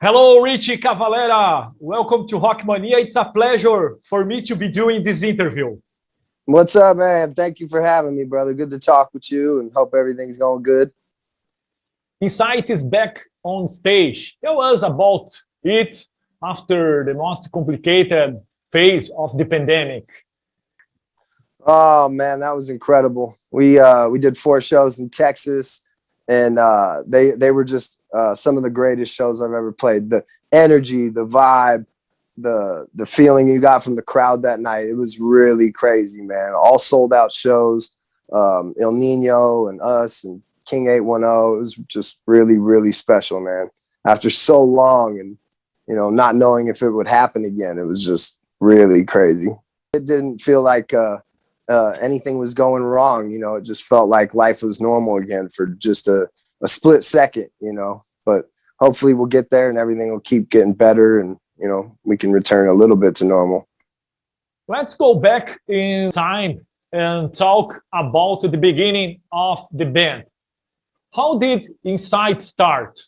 Hello, Richie Cavalera. Welcome to Rock Mania. It's a pleasure for me to be doing this interview. What's up, man? Thank you for having me, brother. Good to talk with you and hope everything's going good. Incite is back on stage. Tell us about it after the most complicated phase of the pandemic. Oh man, that was incredible. We did 4 shows in Texas, and they were just some of the greatest shows I've ever played. The energy, the vibe, the feeling you got from the crowd that night, it was really crazy, man. All sold out shows. El Nino and us and King 810. It was just really special, man. After so long and not knowing if it would happen again, it was just really crazy. It didn't feel like anything was going wrong. It just felt like life was normal again for just a split second, but hopefully we'll get there and everything will keep getting better and we can return a little bit to normal. Let's go back in time and talk about the beginning of the band. How did Incite start?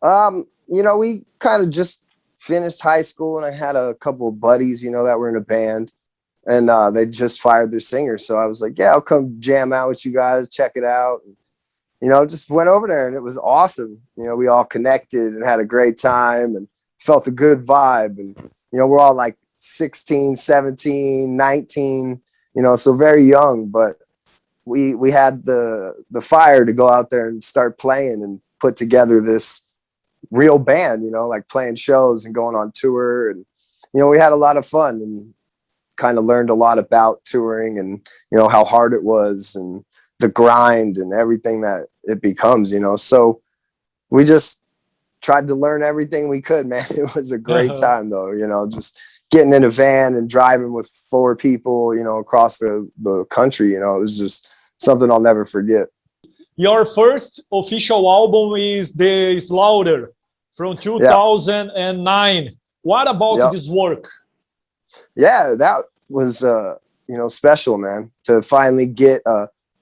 We kind of just finished high school, and I had a couple of buddies, that were in a band, and they just fired their singer. So I was like, yeah, I'll come jam out with you guys, check it out. And, just went over there, and it was awesome. We all connected and had a great time and felt a good vibe. And, we're all like 16, 17, 19, so very young, but we had the fire to go out there and start playing and put together this real band, like playing shows and going on tour. And, we had a lot of fun and kind of learned a lot about touring and, how hard it was and the grind and everything that it becomes, so we just tried to learn everything we could, man. It was a great time though, just getting in a van and driving with 4 people, across the country, it was just something I'll never forget. Your first official album is The Slaughter from 2009. What about this work? Yeah, that was, special, man, to finally get,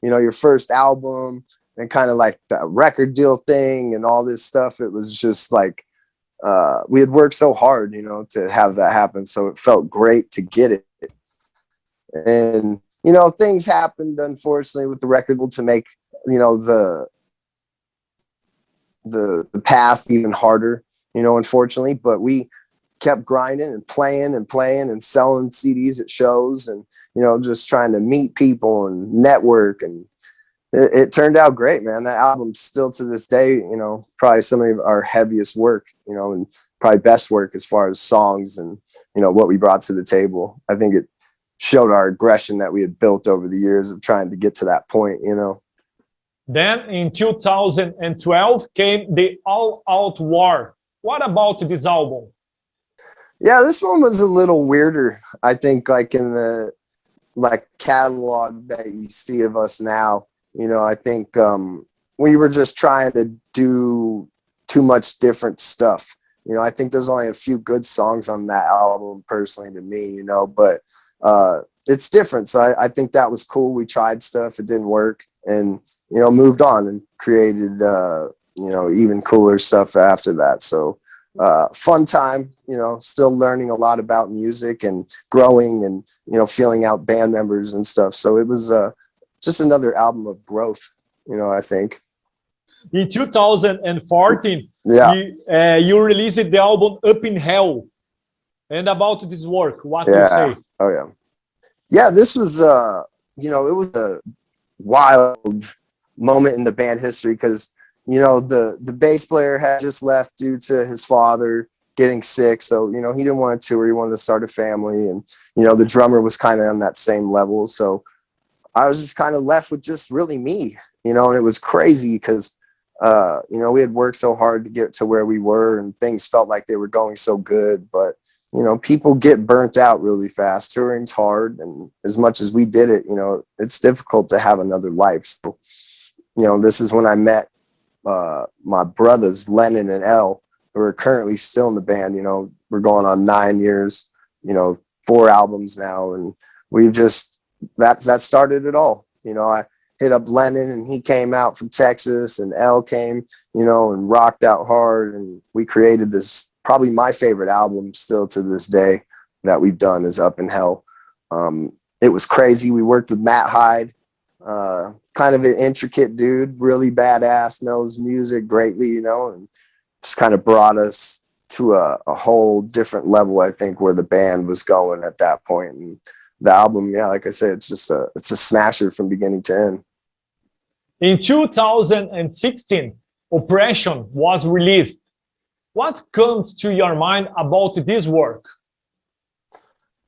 your first album and kind of like the record deal thing and all this stuff. It was just like, we had worked so hard, to have that happen. So it felt great to get it. And, things happened, unfortunately, with the record to make, the path even harder, unfortunately. But we kept grinding and playing and selling CDs at shows and, just trying to meet people and network. And it turned out great, man. That album's still to this day, probably some of our heaviest work, and probably best work as far as songs and, what we brought to the table. I think it showed our aggression that we had built over the years of trying to get to that point, Then in 2012 came the All Out War. What about this album? Yeah, this one was a little weirder, I think, like in the catalog that you see of us now. I think we were just trying to do too much different stuff. I think there's only a few good songs on that album, personally, to me, but it's different. So I think that was cool. We tried stuff, it didn't work, and moved on and created even cooler stuff after that. So fun time, still learning a lot about music and growing and feeling out band members and stuff. So it was just another album of growth, I think. In 2014, you released the album Up in Hell. And about this work, what do you say? Oh yeah. Yeah, this was it was a wild moment in the band history because the bass player had just left due to his father getting sick, so he didn't want to tour, he wanted to start a family, and the drummer was kind of on that same level, so I was just kind of left with just really me, and it was crazy because we had worked so hard to get to where we were and things felt like they were going so good, but people get burnt out really fast. Touring's hard, and as much as we did it, it's difficult to have another life. So this is when I met my brothers Lennon and L, who are currently still in the band. We're going on 9 years, 4 albums now, and we've just that started it all. I hit up Lennon, and he came out from Texas, and L came, you know, and rocked out hard. And we created this, probably my favorite album still to this day that we've done, is Up in Hell. It was crazy. We worked with Matt Hyde, kind of an intricate dude, really badass, knows music greatly, you know, and just kind of brought us to a whole different level, I think, where the band was going at that point. And the album, yeah, like I said, it's a smasher from beginning to end. In 2016, Oppression was released. What comes to your mind about this work?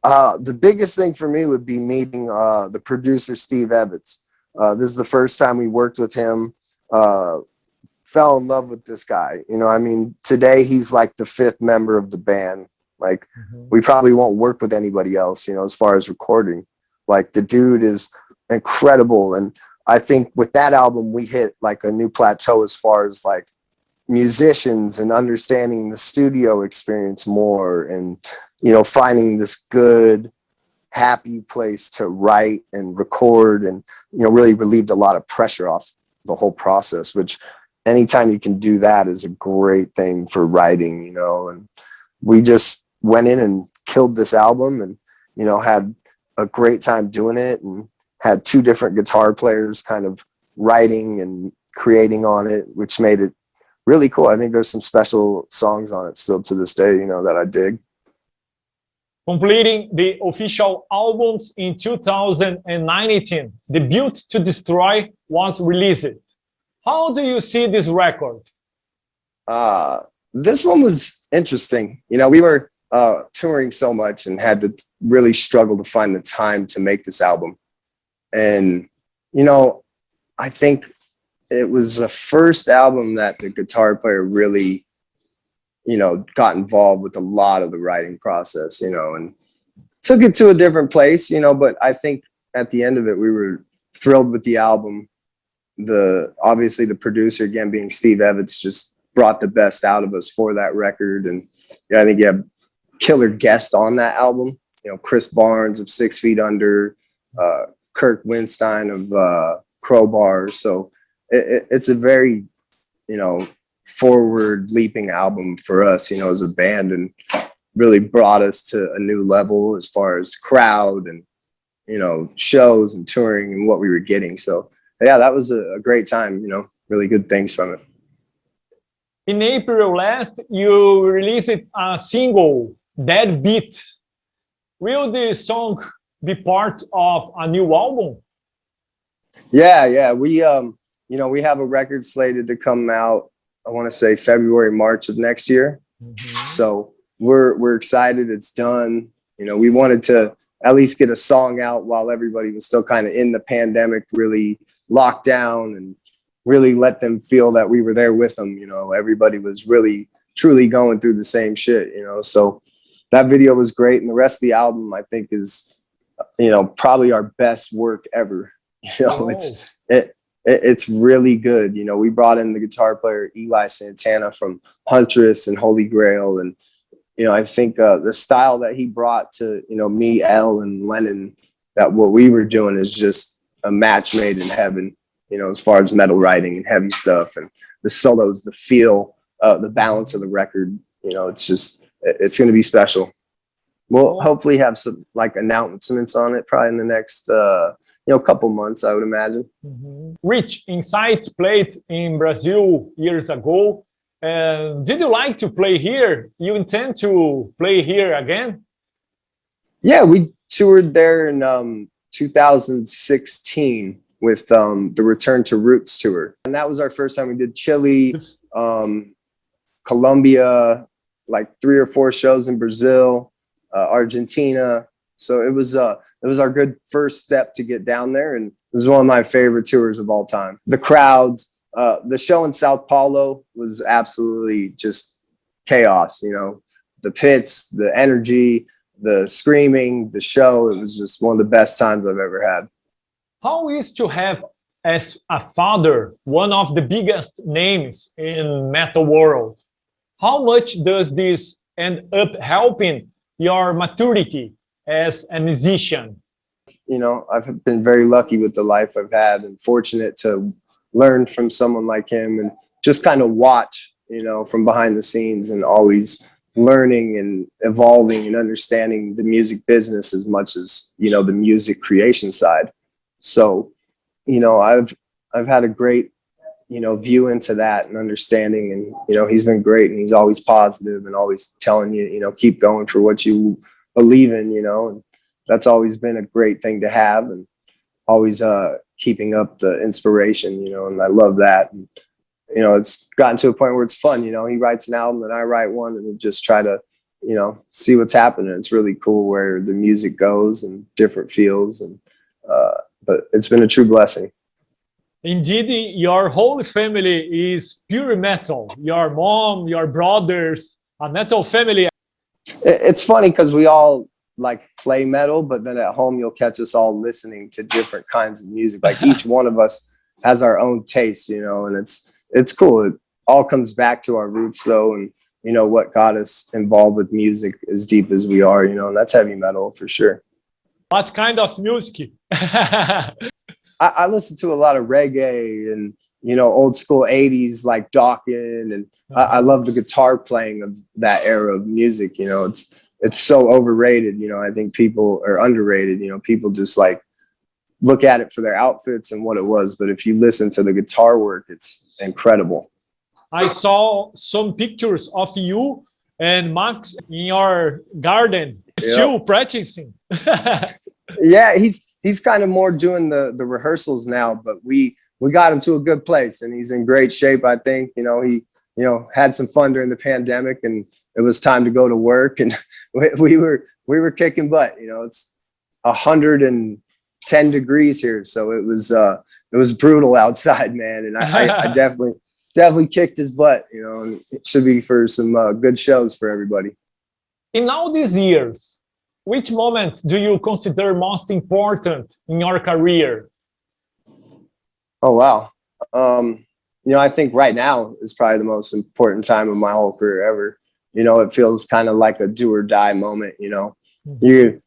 The biggest thing for me would be meeting the producer, Steve Evans. This is the first time we worked with him. Fell in love with this guy. You know, I mean, today he's like the 5th member of the band. Like, we probably won't work with anybody else, you know, as far as recording. Like, the dude is incredible. And I think with that album, we hit like a new plateau as far as like musicians and understanding the studio experience more, and, you know, finding this good, happy place to write and record, and, you know, really relieved a lot of pressure off the whole process, which anytime you can do that is a great thing for writing, you know. And we just went in and killed this album, and, you know, had a great time doing it, and had 2 different guitar players kind of writing and creating on it, which made it really cool. I think there's some special songs on it still to this day, you know, that I dig. Completing the official albums in 2019, the Built to Destroy was released. How do you see this record? This one was interesting. You know, we were touring so much and had to really struggle to find the time to make this album. And, you know, I think it was the first album that the guitar player really, you know, got involved with a lot of the writing process, you know, and took it to a different place, you know. But I think at the end of it, we were thrilled with the album. Obviously the producer, again, being Steve Evans, just brought the best out of us for that record. And yeah, I think you have killer guests on that album, you know, Chris Barnes of 6 Feet Under, Kirk Winstein of Crowbar. So it's a very, you know, forward leaping album for us, you know, as a band, and really brought us to a new level as far as crowd and, you know, shows and touring and what we were getting. So yeah, that was a great time, you know, really good things from it. In April last, you released a single, Deadbeat. Will the song be part of a new album? Yeah. We, you know, we have a record slated to come out, I want to say February, March of next year. So we're excited. It's done. You know, we wanted to at least get a song out while everybody was still kind of in the pandemic, really locked down, and really let them feel that we were there with them. You know, everybody was really truly going through the same shit, you know. So that video was great. And the rest of the album, I think, is, you know, probably our best work ever. You know, it's really good. You know, we brought in the guitar player Eli Santana from Huntress and Holy Grail, and, you know, I think the style that he brought to, you know, me, Elle, and Lennon, that what we were doing is just a match made in heaven, you know, as far as metal writing and heavy stuff, and the solos, the feel, the balance of the record. You know, it's just, it's going to be special. We'll hopefully have some like announcements on it probably in the next, you know, couple months, I would imagine. Rich, Incite played in Brazil years ago. Did you like to play here? You intend to play here again? Yeah, we toured there in 2016 with the Return to Roots tour. And that was our first time. We did Chile, Colombia, like 3 or 4 shows in Brazil, Argentina. So it was our good first step to get down there. And this is one of my favorite tours of all time. The crowds, the show in Sao Paulo was absolutely just chaos, you know, the pits, the energy, the screaming, the show. It was just one of the best times I've ever had. How is to have as a father one of the biggest names in metal world? How much does this end up helping your maturity as a musician? You know, I've been very lucky with the life I've had and fortunate to learn from someone like him and just kind of watch, you know, from behind the scenes and always learning and evolving and understanding the music business as much as, you know, the music creation side. So, you know, I've had a great, you know, view into that and understanding, and, you know, he's been great and he's always positive and always telling you, you know, keep going for what you believe in, you know, and that's always been a great thing to have, and always keeping up the inspiration, you know, and I love that. And, you know, it's gotten to a point where it's fun, you know, he writes an album and I write one and we just try to, you know, see what's happening. It's really cool where the music goes and different feels, and but it's been a true blessing. Indeed, your whole family is pure metal. Your mom, your brothers, a metal family. It's funny because we all like play metal, but then at home you'll catch us all listening to different kinds of music. Like each one of us has our own taste, you know, and it's cool. It all comes back to our roots though, and you know what got us involved with music as deep as we are, you know, and that's heavy metal for sure. What kind of music? I listen to a lot of reggae and, you know, old school 80s like Dawkins, and I love the guitar playing of that era of music. You know, it's so overrated. You know, I think people are underrated. You know, people just like look at it for their outfits and what it was, but if you listen to the guitar work, it's incredible. I saw some pictures of you and Max in your garden, still practicing. Yeah, he's kind of more doing the rehearsals now, but we got him to a good place and he's in great shape. I think, you know, he, you know, had some fun during the pandemic and it was time to go to work, and we were kicking butt. You know, it's 110 degrees here, so it was brutal outside, man, and I definitely kicked his butt, you know, and it should be for some good shows for everybody. In all these years, which moment do you consider most important in your career? Oh, wow. You know, I think right now is probably the most important time of my whole career ever. You know, it feels kind of like a do or die moment, you know. You're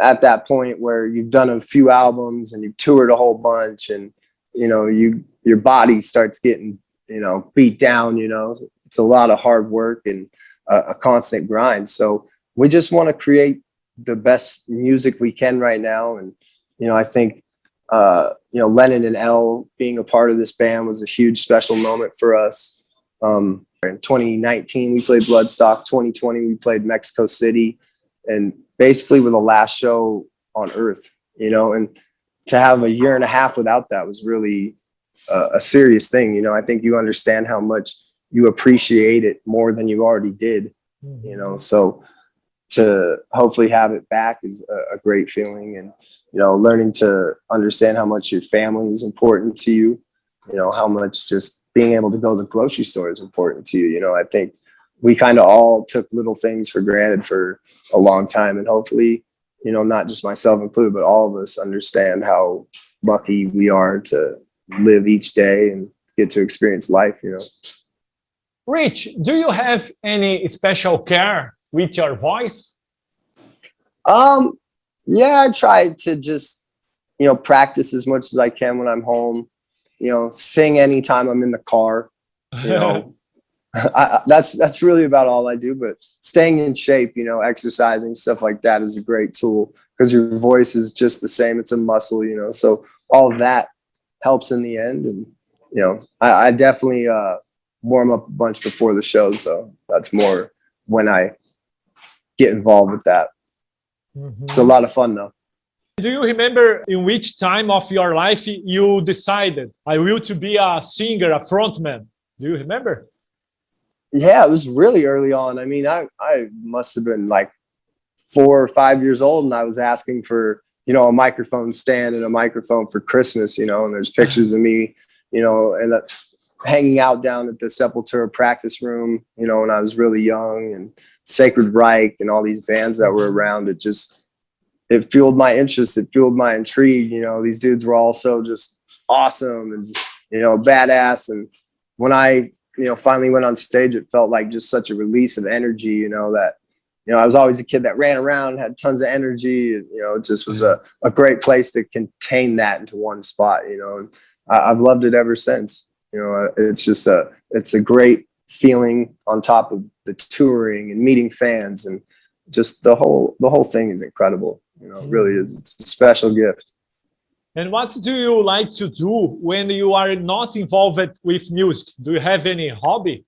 at that point where you've done a few albums and you've toured a whole bunch, and, you know, your body starts getting, you know, beat down, you know. It's a lot of hard work and a constant grind. So we just want to create the best music we can right now. And, you know, I think, you know, Lennon and Elle being a part of this band was a huge special moment for us. In 2019, we played Bloodstock. 2020, we played Mexico City, and basically we're the last show on Earth, you know, and to have a year and a half without that was really a serious thing. You know, I think you understand how much you appreciate it more than you already did, you know, so to hopefully have it back is a great feeling. And, you know, learning to understand how much your family is important to you, you know, how much just being able to go to the grocery store is important to you. You know, I think we kind of all took little things for granted for a long time, and hopefully, you know, not just myself included, but all of us understand how lucky we are to live each day and get to experience life, you know. Rich, do you have any special care with your voice? Yeah, I try to just, you know, practice as much as I can when I'm home, you know, sing anytime I'm in the car, you know. That's really about all I do, but staying in shape, you know, exercising, stuff like that is a great tool because your voice is just the same. It's a muscle, you know, so all of that helps in the end. And, you know, I definitely warm up a bunch before the shows, though. That's more when I get involved with that. It's a lot of fun, though. Do you remember in which time of your life you decided I will to be a singer, a frontman? Do you remember? Yeah, it was really early on. I mean, I must have been like 4 or 5 years old, and I was asking for, you know, a microphone stand and a microphone for Christmas, you know, and there's pictures of me, you know, and hanging out down at the Sepultura practice room, you know, when I was really young, and Sacred Reich and all these bands that were around. It fueled my interest. It fueled my intrigue. You know, these dudes were also just awesome and, you know, badass. And when I, you know, finally went on stage, it felt like just such a release of energy, you know, that, you know, I was always a kid that ran around, had tons of energy. You know, it just was a great place to contain that into one spot, you know, and I've loved it ever since. You know, it's just it's a great feeling on top of the touring and meeting fans, and just the whole thing is incredible. You know, it really is. It's a special gift. And what do you like to do when you are not involved with music? Do you have any hobby?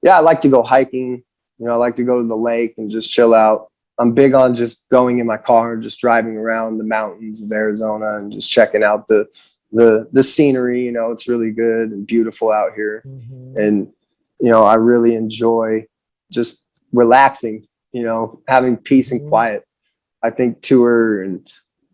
Yeah, I like to go hiking. You know, I like to go to the lake and just chill out. I'm big on just going in my car and just driving around the mountains of Arizona and just checking out the scenery. You know, it's really good and beautiful out here. And, you know, I really enjoy just relaxing, you know, having peace and quiet. I think tour and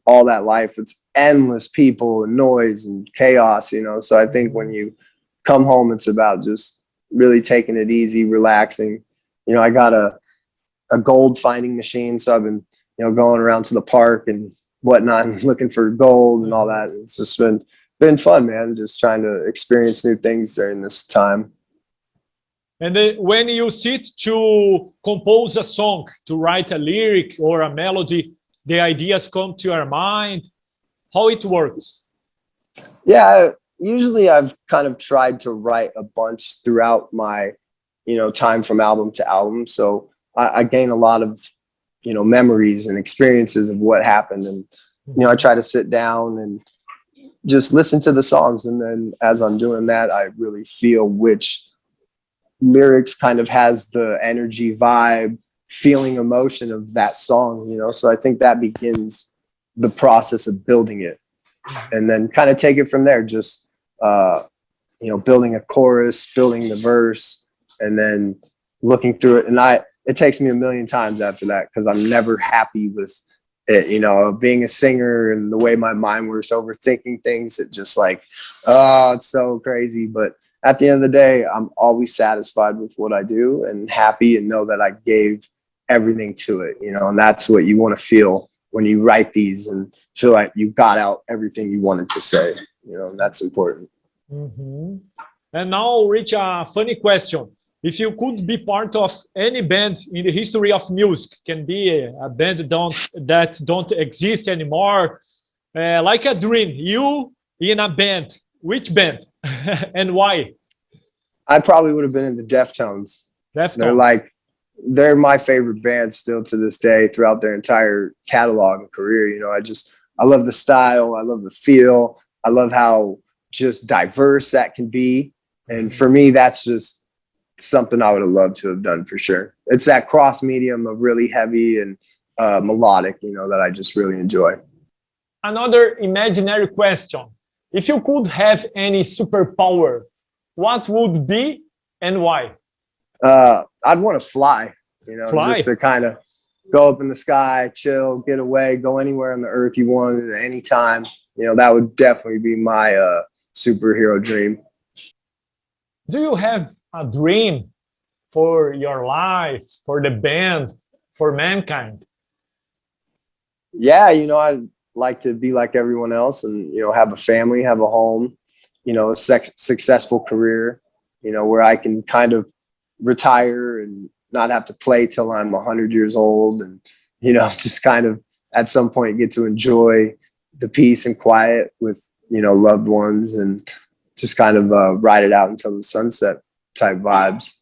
all that life, it's endless people and noise and chaos, you know. So I think when you come home, it's about just really taking it easy, relaxing. You know, I got a gold finding machine, so I've been, you know, going around to the park and whatnot and looking for gold and all that. It's just been fun, man, just trying to experience new things during this time. And then when you sit to compose a song, to write a lyric or a melody, the ideas come to your mind, how it works? Yeah, usually I've kind of tried to write a bunch throughout my, you know, time from album to album. So I gain a lot of, you know, memories and experiences of what happened. And, you know, I try to sit down and just listen to the songs. And then as I'm doing that, I really feel which lyrics kind of has the energy, vibe, feeling, emotion of that song, you know. So I think that begins the process of building it, and then kind of take it from there. Just you know, building a chorus, building the verse, and then looking through it. And it takes me a million times after that, because I'm never happy with it, you know, being a singer and the way my mind works, overthinking things that just like, oh, it's so crazy. But at the end of the day, I'm always satisfied with what I do and happy, and know that I gave everything to it, you know. And that's what you want to feel when you write these, and feel like you got out everything you wanted to say, you know, and that's important. And now, Rich, a funny question. If you could be part of any band in the history of music, can be a band that don't exist anymore, like a dream, you in a band, which band and why? I probably would have been in the Deftones. They're my favorite band still to this day, throughout their entire catalog and career. You know, I love the style, I love the feel, I love how just diverse that can be. And for me, that's just something I would have loved to have done for sure. It's that cross medium of really heavy and melodic, you know, that I just really enjoy. Another imaginary question. If you could have any superpower, what would be and why? I'd want to fly, you know, just to kind of go up in the sky, chill, get away, go anywhere on the earth you wanted at any time. You know, that would definitely be my superhero dream. Do you have a dream for your life, for the band, for Mankind? Yeah, you know, I'd like to be like everyone else and, you know, have a family, have a home, you know, a successful career, you know, where I can kind of retire and not have to play till I'm 100 years old, and, you know, just kind of at some point get to enjoy the peace and quiet with, you know, loved ones, and just kind of ride it out until the sunset type vibes.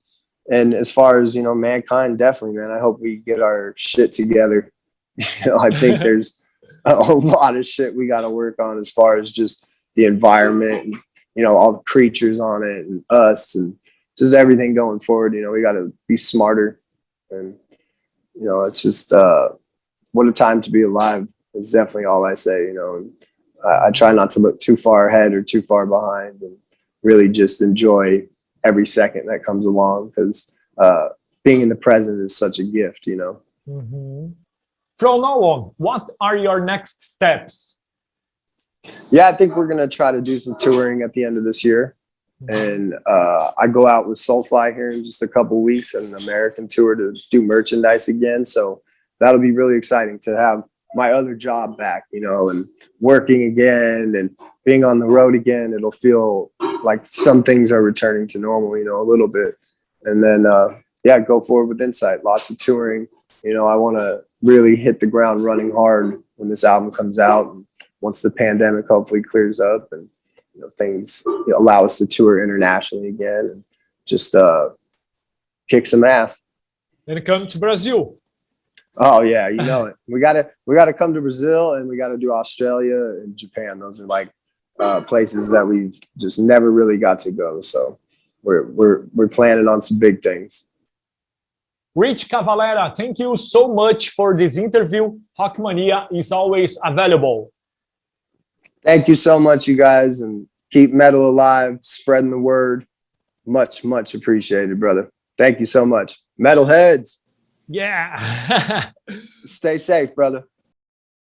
And as far as, you know, Mankind, definitely, man, I hope we get our shit together. You know, I think there's a lot of shit we got to work on as far as just the environment and, you know, all the creatures on it and us and just everything going forward. You know, we got to be smarter, and, you know, it's just what a time to be alive is definitely all I say, you know. And I try not to look too far ahead or too far behind, and really just enjoy every second that comes along, because being in the present is such a gift, you know. From now on, what are your next steps? Yeah, I think we're going to try to do some touring at the end of this year. And I go out with Soulfly here in just a couple of weeks, and an American tour to do merchandise again. So that'll be really exciting to have my other job back, you know, and working again and being on the road again. It'll feel like some things are returning to normal, you know, a little bit. And then yeah, go forward with Incite. Lots of touring. You know, I want to really hit the ground running hard when this album comes out. And once the pandemic hopefully clears up and, you know, things allow us to tour internationally again and just kick some ass. And come to Brazil. Oh yeah, you know it. We gotta come to Brazil, and we gotta do Australia and Japan. Those are like places that we've just never really got to go. So we're planning on some big things. Richie Cavalera, thank you so much for this interview. Rockmania is always available. Thank you so much, you guys, and keep metal alive, spreading the word. Much, much appreciated, brother. Thank you so much. Metalheads. Yeah. Stay safe, brother.